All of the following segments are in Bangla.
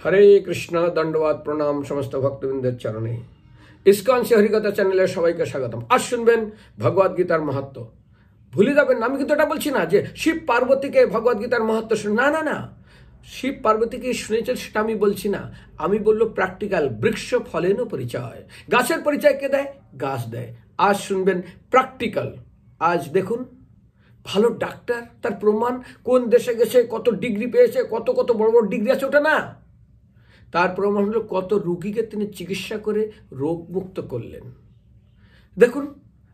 হরে কৃষ্ণ। দণ্ডবাদ প্রণাম সমস্ত ভক্তবৃন্দের চরণে। ইসকন সে হরিকথা চ্যানেলে সবাইকে স্বাগতম। আজ শুনবেন ভগবদ গীতার মাহাত্ম্য। ভুলে যাবেন না, আমি কিন্তু এটা বলছি না যে শিব পার্বতীকে ভগবদ গীতার মাহাত্ম্য শুনে, না না না, শিব পার্বতীকে শুনেছেন সেটা আমি বলছি না। আমি বললো প্র্যাকটিক্যাল। বৃক্ষ ফলেন পরিচয়, গাছের পরিচয় কে দেয়? গাছ দেয়। আজ শুনবেন প্র্যাকটিক্যাল। আজ দেখুন, ভালো ডাক্তার, তার প্রমাণ, কোন দেশে গেছে, কত ডিগ্রি পেয়েছে, কত কত বড় বড় ডিগ্রি আছে, ওটা না। তার প্রমাণ হলো কত রুগীকে তিনি চিকিৎসা করে রোগ মুক্ত করলেন। দেখুন,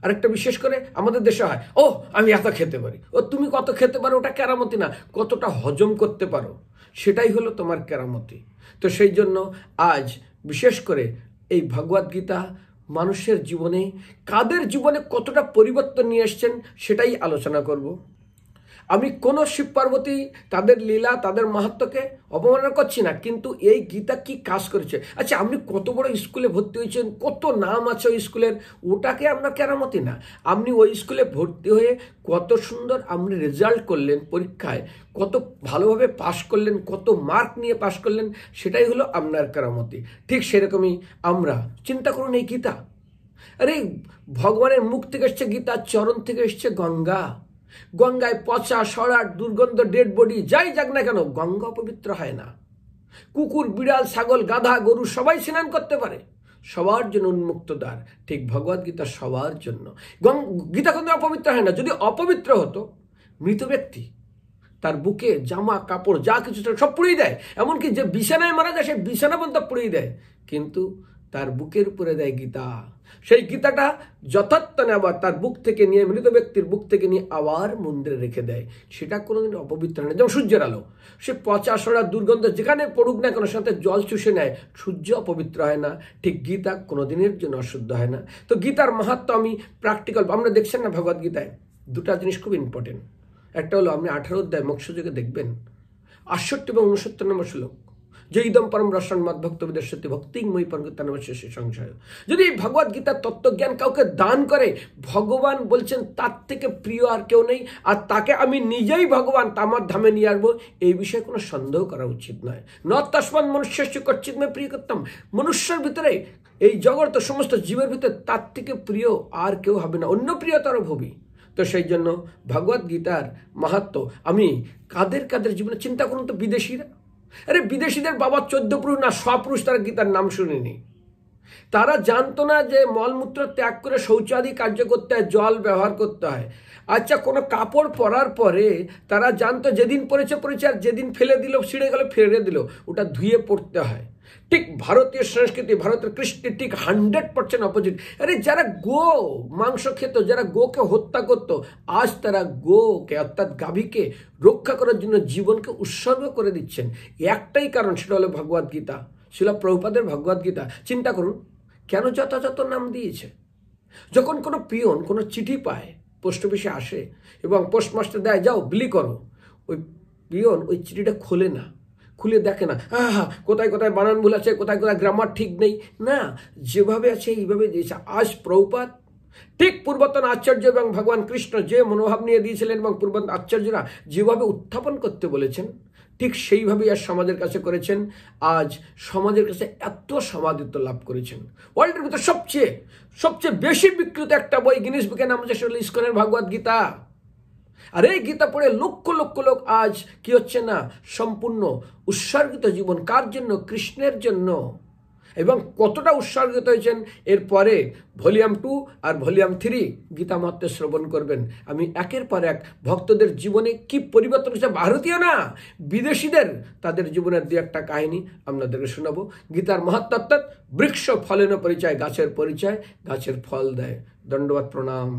আরেকটা বিশেষ করে আমাদের দেশে হয়, ও আমি এত খেতে পারি। ও তুমি কত খেতে পারো ওটা কেরামতি না, কতটা হজম করতে পারো সেটাই হলো তোমার কেরামতি। তো সেই জন্য আজ বিশেষ করে এই ভগবদ গীতা মানুষের জীবনে, কাদের জীবনে কতটা পরিবর্তন নিয়ে এসছেন সেটাই আলোচনা করব। আমি কোনো শিব পার্বতী, তাদের লীলা, তাদের মাহাত্ম্যকে অবমাননা করছি না, কিন্তু এই গীতা কি কাজ করেছে। আচ্ছা, আপনি কত বড় স্কুলে ভর্তি হয়েছেন, কত নাম আছে ওই স্কুলের, ওটাকে আপনার কেরামতি না। আপনি ওই স্কুলে ভর্তি হয়ে কত সুন্দর আপনি রেজাল্ট করলেন, পরীক্ষায় কত ভালোভাবে পাশ করলেন, কত মার্ক নিয়ে পাশ করলেন, সেটাই হলো আপনার কেরামতি। ঠিক সেরকমই আমরা চিন্তা করুন, এই গীতা, আরে ভগবানের মুখ থেকে এসছে গীতা, চরণ থেকে এসছে গঙ্গা। গঙ্গায় পচা, সরাট, দুর্গন্ধ, ডেড বডি যাই যাক না কেন, গঙ্গা অপবিত্র হয় না। কুকুর, বিড়াল, ছাগল, গাধা, গরু সবাই স্নান করতে পারে, সবার জন্য উন্মুক্ত দ্বার। ঠিক ভগবদ গীতা সবার জন্য। গীতা কিন্তু অপবিত্র হয় না। যদি অপবিত্র হতো, মৃত ব্যক্তি তার বুকে জামা কাপড় যা কিছু সব পুড়িয়ে দেয়, এমনকি যে বিছানায় মারা যায় সেই বিছানা পর্যন্ত পুড়িয়ে দেয়, কিন্তু তার বুকের উপরে দেয় গীতা। সেই গীতাটা যথার্থনে আবার তার বুক থেকে নিয়ে, মৃত ব্যক্তির বুক থেকে নিয়ে আবার মন্দিরে রেখে দেয়। সেটা কোনোদিন অপবিত্র হয় না। যেমন সূর্যের আলো, সে পচা সরা দুর্গন্ধ যেখানে পড়ুক না কেন, সাথে জল চুষে নেয়, সূর্য অপবিত্র হয় না। ঠিক গীতা কোনোদিনের জন্য অশুদ্ধ হয় না। তো গীতার মাহাত্ম্য আমি প্র্যাকটিক্যাল, আমরা দেখছেন না ভগবদ গীতায় দুটা জিনিস খুব ইম্পর্টেন্ট। একটা হলো আপনি 18 অধ্যায় মোক্ষযোগে দেখবেন 68 এবং 69 নম্বর শ্লোক, যে ইদম পরম রসন মদ ভক্ত বিদর্শতি ভক্তিময়ী পরমশেষে সংশয়। যদি ভগবদ গীতার তত্ত্বজ্ঞান কাউকে দান করে, ভগবান বলছেন তার থেকে প্রিয় আর কেউ নেই, আর তাকে আমি নিজেই ভগবান আমার ধামে নিয়ে আসবো, এই বিষয়ে কোনো সন্দেহ করা উচিত নয়। ন তস্মাৎ মনুষ্যস্য কচ্চিৎমে প্রিয় করতাম। মনুষ্যের ভিতরে, এই জগৎ সমস্ত জীবের ভিতরে তার থেকে প্রিয় আর কেউ হবে না, অন্য প্রিয়তর ভবি। তো সেই জন্য ভগবদ গীতার মাহাত্ম্য আমি কাদের কাদের জীবনে চিন্তা করুন তো। বিদেশিরা, আরে বিদেশিদের বাবা 14 পুরুষ না, সপুরুষ তারা গীতার নাম শুনেনি। তারা জানতো না যে মলমূত্র ত্যাগ করে শৌচাদি কার্য করতে হয়, জল ব্যবহার করতে হয়। আচ্ছা, কোনো কাপড় পরার পরে তারা জানতো যেদিন পরেছে পরেছে, আর যেদিন ফেলে দিল, ছিঁড়ে গেল ফেলে দিল, ওটা ধুয়ে পড়তে হয়। ঠিক ভারতীয় সংস্কৃতি, ভারতের কৃষ্টি ঠিক 100% অপোজিট। আরে যারা গো মাংস খেত, যারা গোকে হত্যা করত, আজ তারা গোকে অর্থাৎ গাভীকে রক্ষা করার জন্য জীবনকে উৎসর্গ করে দিচ্ছেন। একটাই কারণ, সেটা হলো ভগবদ গীতা, শিলা প্রভুপাদের ভগবদ গীতা। চিন্তা করুন কেন যথাযথ নাম দিয়েছে। যখন কোনো পিয়ন কোনো চিঠি পায়, পোস্ট অফিসে আসে এবং পোস্টমাস্টার দেয় যাও বিলি করো, ওই পিয়ন ওই চিঠিটা খোলে না, খুলে দেখে না কোথায় কোথায় বানান ভুল আছে, কোথায় কোথায় গ্রামার ঠিক নেই, না যেভাবে আছে এইভাবে দিয়েছে। আজ প্রভুপাদ ঠিক পূর্বতন আচার্য এবং ভগবান কৃষ্ণ যে মনোভাব নিয়ে দিয়েছিলেন এবং পূর্বতন আচার্যরা যেভাবে উত্থাপন করতে বলেছেন, ঠিক সেইভাবেই আজ সমাজের কাছে করেছেন। আজ সমাজের কাছে এত সমাধিত্ব লাভ করেছেন। ওয়ার্ল্ডের ভিতরে সবচেয়ে বেশি বিক্রিত একটা বই গিনিস বুকে নাম হচ্ছে ইসকনের ভগবদ গীতা। আর এই গীতা পড়ে লক্ষ লক্ষ লোক আজ কি হচ্ছে না, সম্পূর্ণ উৎসর্গিত জীবন। কার জন্য? কৃষ্ণের জন্য। এবং কতটা উৎসর্গিত হয়েছেন, এরপরে ভলিউম 2 আর ভলিউম 3 গীতা মাহাত্ম্য শ্রবণ করবেন। আমি একের পর এক ভক্তদের জীবনে কি পরিবর্তন হয়েছে, ভারতীয় না বিদেশিদের, তাদের জীবনের দু একটা কাহিনী আপনাদেরকে শোনাবো। গীতার মাহাত্ম্য অর্থাৎ বৃক্ষ ফলেন পরিচয়, গাছের পরিচয়, গাছের ফল দেয়। দণ্ডবাদ প্রণাম।